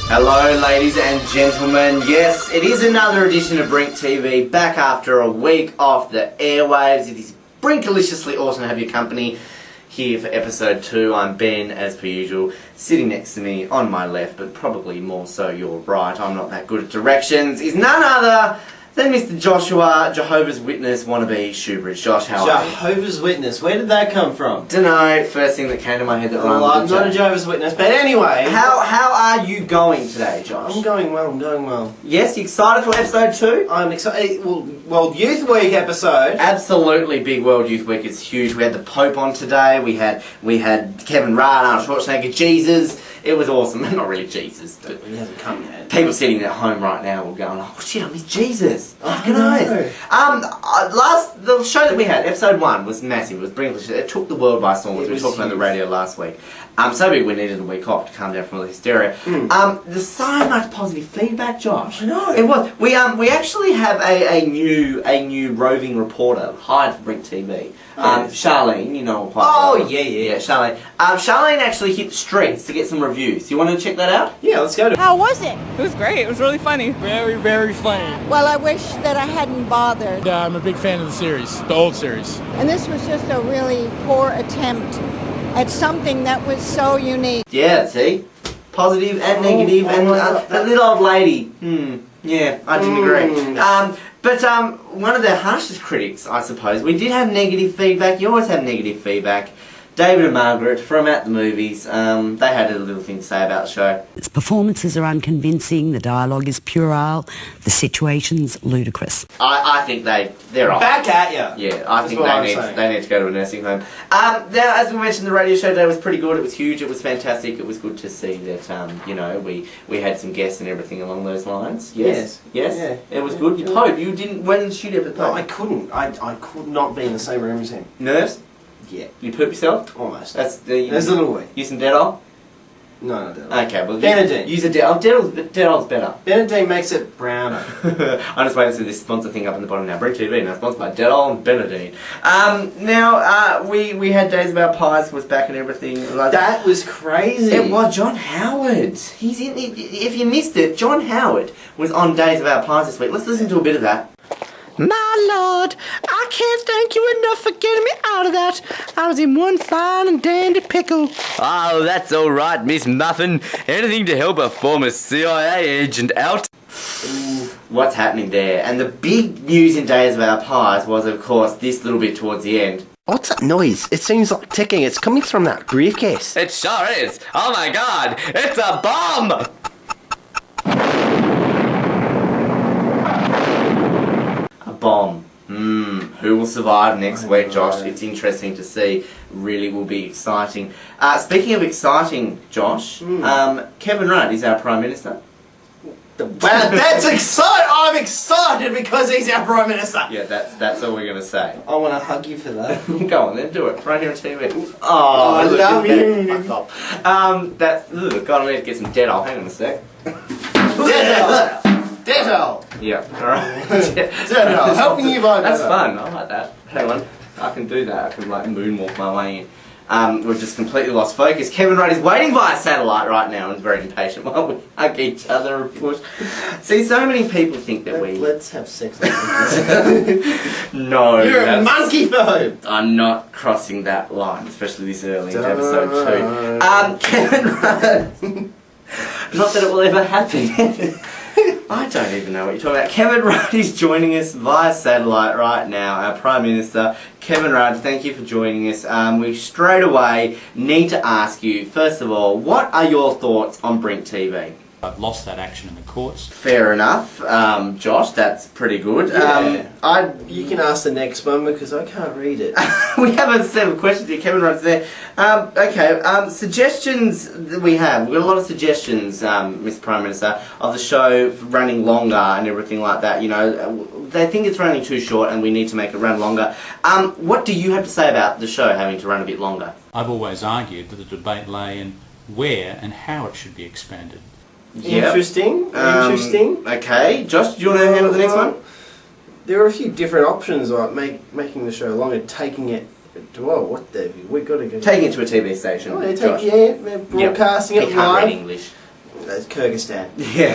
Hello ladies and gentlemen, yes, it is another edition of Brink TV, back after a week off the airwaves. It is Brinkaliciously awesome to have your company here for episode 2. I'm Ben, as per usual, sitting next to me on my left, but probably more so your right, I'm not that good at directions, is none other than Mr. Joshua, Jehovah's Witness wannabe Shoebridge. Josh, how are you? Jehovah's Witness, where did that come from? Dunno, first thing that came to my head that rhymed with I'm not a Jehovah's Witness, but anyway. How are you going today, Josh? I'm going well. Yes, you excited for episode 2? I'm excited. Well, Youth Week episode. Absolutely, big World Youth Week is huge. We had the Pope on today. We had Kevin Rudd, Arnold Schwarzenegger, Jesus. It was awesome. Not really Jesus, but he hasn't come yet. People sitting at home right now will go, "Oh shit, I miss Jesus." Fucking no. eyes. The show that we had, episode 1, was massive. It was Brinkless. It took the world by storm. We talked on the radio last week. So big we needed a week off to calm down from all the hysteria. There's so much positive feedback, Josh. I know. It was. We actually have a new roving reporter hired for Brink TV. Charlene, you know her quite well. Oh yeah, Charlene. Charlene actually hit the streets to get some reviews. You want to check that out? Yeah, let's go. How was it? It was great. It was really funny. Very, very funny. Well, I wish that I hadn't bothered. I'm a big fan of the series, the old series. And this was just a really poor attempt at something that was so unique. Yeah, see? Positive and negative, and that little old lady. Yeah, I didn't agree. But one of their harshest critics, I suppose, we did have negative feedback. You always have negative feedback. David and Margaret from At the Movies, they had a little thing to say about the show. Its performances are unconvincing, the dialogue is puerile, the situation's ludicrous. I think they're off. Back at ya. Yeah, I think they need to go to a nursing home. Now, as we mentioned, the radio show today was pretty good. It was huge. It was fantastic. It was good to see that you know, we had some guests and everything along those lines. Yes. Yeah. It was good. Pope, you didn't went in the studio for the Pope. No, I couldn't. I could not be in the same room as him. Nerves? Yeah. You poop yourself? Almost. That's a little way. Use some Dettol? No, not Dettol. Okay, well, Benadine. Use a Dettol. Dettol's better. Benadine makes it browner. I'm just waiting to see this sponsor thing up in the bottom now. Brink TV, now sponsored by Dettol and Benadine. Now, we had Days of Our Pies was back and everything. That was crazy. It was John Howard. He's in. If you missed it, John Howard was on Days of Our Pies this week. Let's listen to a bit of that. My Lord, I can't thank you enough for getting me out of that. I was in one fine and dandy pickle. Oh, that's all right, Miss Muffin. Anything to help a former CIA agent out. What's happening there? And the big news in Days of Our Pies was, of course, this little bit towards the end. What's that noise? It seems like ticking. It's coming from that briefcase. It sure is. Oh my God, it's a bomb! Bomb. Who will survive next week, Josh? It's interesting to see. Really will be exciting. Speaking of exciting, Josh, Kevin Rudd is our Prime Minister. Well, that's exciting! I'm excited because he's our Prime Minister! Yeah, that's all we're going to say. I want to hug you for that. Go on then, do it. Right here on TV. Oh, I love you. Fuck off. God, I need to get some Dettol. Hang on a sec. Dettol! Yeah, alright. Dettol, helping you by That's fun, I like that. Hang on, I can do that. I can like moonwalk my way in. We've just completely lost focus. Kevin Rudd is waiting via satellite right now and is very impatient while we hug each other and push. See, so many people think that Let's have sex. No. You're a monkey phobe! I'm not crossing that line, especially this early into episode 2. Kevin Rudd. Not that it will ever happen. I don't even know what you're talking about. Kevin Rudd is joining us via satellite right now, our Prime Minister. Kevin Rudd, thank you for joining us. We straight away need to ask you, first of all, what are your thoughts on Brink TV? I've lost that action in the courts. Fair enough. Josh, that's pretty good. Yeah. You can ask the next one because I can't read it. We have a set of questions here. Kevin Rudd's there. Okay, suggestions that we have. We've got a lot of suggestions, Mr. Prime Minister, of the show running longer and everything like that. You know, they think it's running too short and we need to make it run longer. What do you have to say about the show having to run a bit longer? I've always argued that the debate lay in where and how it should be expanded. Yep. Interesting. Okay, Josh, do you want to handle the next one? There are a few different options, like making the show longer, taking it We've got to go. Taking it to a TV station. Oh, broadcasting it live. English. That's Kyrgyzstan. Yeah,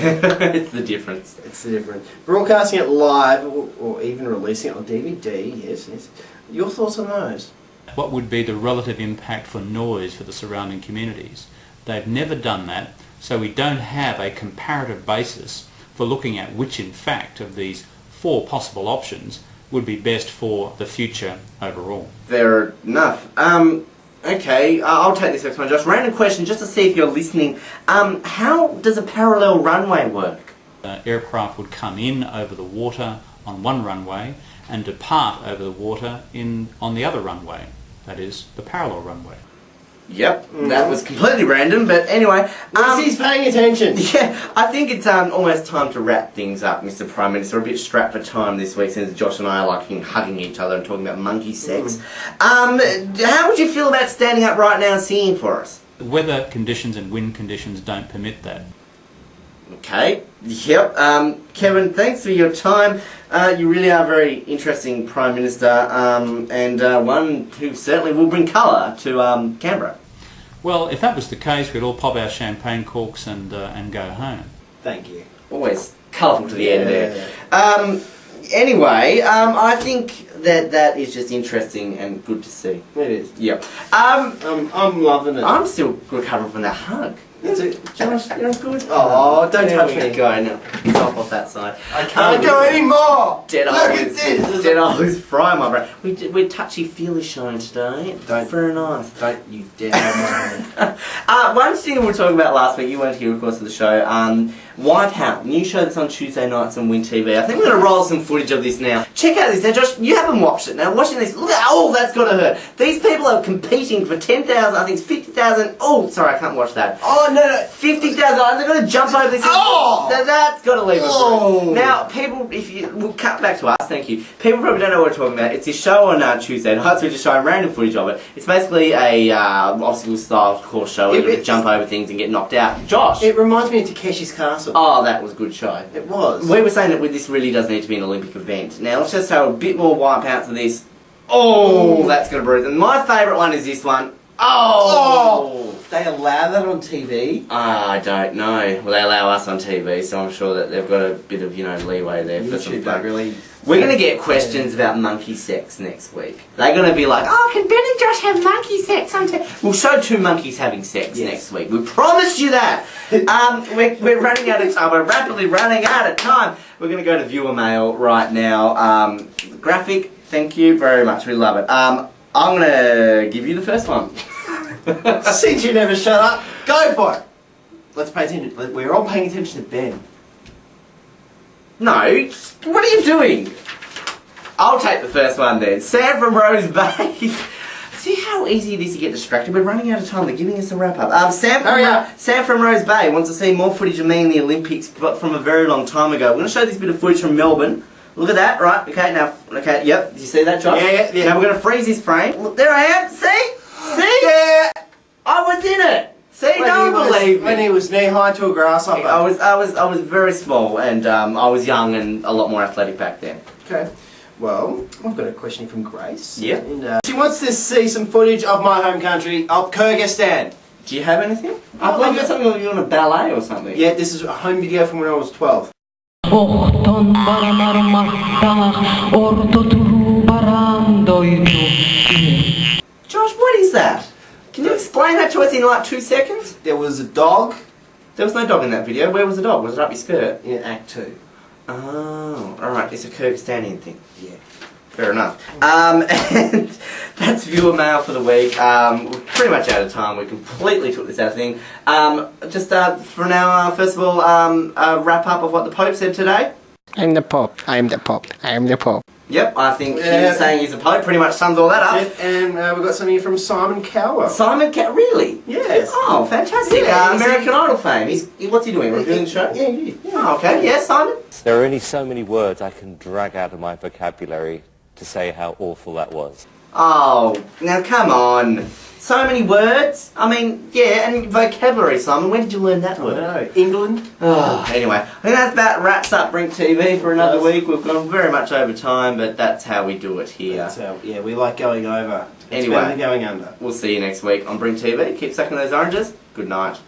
it's the difference. It's the difference. Broadcasting it live or even releasing it on DVD, yes. Your thoughts on those? What would be the relative impact for noise for the surrounding communities? They've never done that, so we don't have a comparative basis for looking at which, in fact, of these 4 possible options would be best for the future overall. Fair enough. Okay, I'll take this next one, Josh. Random question, just to see if you're listening. How does a parallel runway work? Aircraft would come in over the water on one runway and depart over the water on the other runway. That is, the parallel runway. Yep, that was completely random, but anyway. He's paying attention. Yeah, I think it's almost time to wrap things up, Mr. Prime Minister. We're a bit strapped for time this week since Josh and I are like hugging each other and talking about monkey sex. How would you feel about standing up right now and singing for us? Weather conditions and wind conditions don't permit that. Okay, yep. Kevin, thanks for your time. You really are a very interesting Prime Minister, and one who certainly will bring colour to Canberra. Well, if that was the case, we'd all pop our champagne corks and go home. Thank you. Always colourful to the end there. Anyway, I think that is just interesting and good to see. It is. Yep. I'm loving it. I'm still recovering from that hug. Josh, you're good? Oh, don't touch me. Go now. Stop off that side. I can't go anymore. Dead eyes fry my brain. We're touchy-feely showing today. Very nice. Don't you dare. One thing we were talking about last week, you weren't here of course for the show, Wipeout, new show that's on Tuesday nights on Wind TV. I think we're going to roll some footage of this now. Check out this. Now Josh, you haven't watched it. Now watching this, look at, oh, that's got to hurt. These people are competing for 10,000, I think it's 50,000, oh, sorry, I can't watch that. Oh, no. 50,000, they're going to jump over this. Oh! That's got to leave us. Oh! Now, people, we'll cut back to us, thank you. People probably don't know what we're talking about. It's this show on Tuesday nights, we're just showing random footage of it. It's basically a obstacle-style course show where you jump over things and get knocked out. Josh! It reminds me of Takeshi's Castle. Oh, that was a good show. It was. We were saying that this really does need to be an Olympic event. Now, let's just have a bit more Wipeout to this. Oh, that's going to bruise. And my favourite one is this one. Oh! They allow that on TV? I don't know. Well, they allow us on TV, so I'm sure that they've got a bit of, leeway there for some fun. Really. We're going to get questions about monkey sex next week. They're going to be like, oh, can Ben and Josh have monkey sex on TV? We'll show 2 monkeys having sex next week. We promised you that. We're running out of time. We're rapidly running out of time. We're going to go to viewer mail right now. Graphic, thank you very much. We love it. I'm going to give you the first one. Since you never shut up, go for it. Let's pay attention. We're all paying attention to Ben. No, what are you doing? I'll take the first one then. Sam from Rose Bay. See how easy it is to get distracted? We're running out of time. They're giving us a wrap up. Sam from Rose Bay wants to see more footage of me in the Olympics, but from a very long time ago. We're going to show this bit of footage from Melbourne. Look at that, right? Okay, now, okay, yep. Did you see that, Josh? Yeah. Now we're going to freeze this frame. Look, there I am. See? See? Yeah. I was in it. See, don't believe me. When he was knee high to a grasshopper. I was very small, and I was young and a lot more athletic back then. Okay. Well, I've got a question from Grace. Yeah. And, she wants to see some footage of my home country, of Kyrgyzstan. Do you have anything? I believe it's something you're on a ballet or something. Yeah, this is a home video from when I was 12. Josh, what is that? Can you explain that to us in like 2 seconds? There was a dog. There was no dog in that video. Where was the dog? Was it up your skirt? In Act 2. Oh, alright. It's a Kyrgyzstanian thing. Yeah. Fair enough. And that's viewer mail for the week. We're pretty much out of time. We completely took this out of thing. Just for now, first of all, a wrap up of what the Pope said today. I'm the Pope. I am the Pope. I am the Pope. Yep, I think him saying he's a Pope pretty much sums all that up. Yep, and we've got something here from Simon Cowell. Simon Cowell? Really? Yes. Oh, fantastic. Yeah, American Idol fame. What's he doing? Reviewing the show? Yeah, he did. Oh, okay. Yeah, Simon? There are only so many words I can drag out of my vocabulary to say how awful that was. Oh, now come on. So many words? I mean, yeah, and vocabulary, Simon. When did you learn that word? I don't know. England? Oh, anyway, I think that about wraps up Brink TV for another week. We've gone very much over time, but that's how we do it here. That's how, yeah, we like going over. It's Anyway, better than going under. We'll see you next week on Brink TV. Keep sucking those oranges. Good night.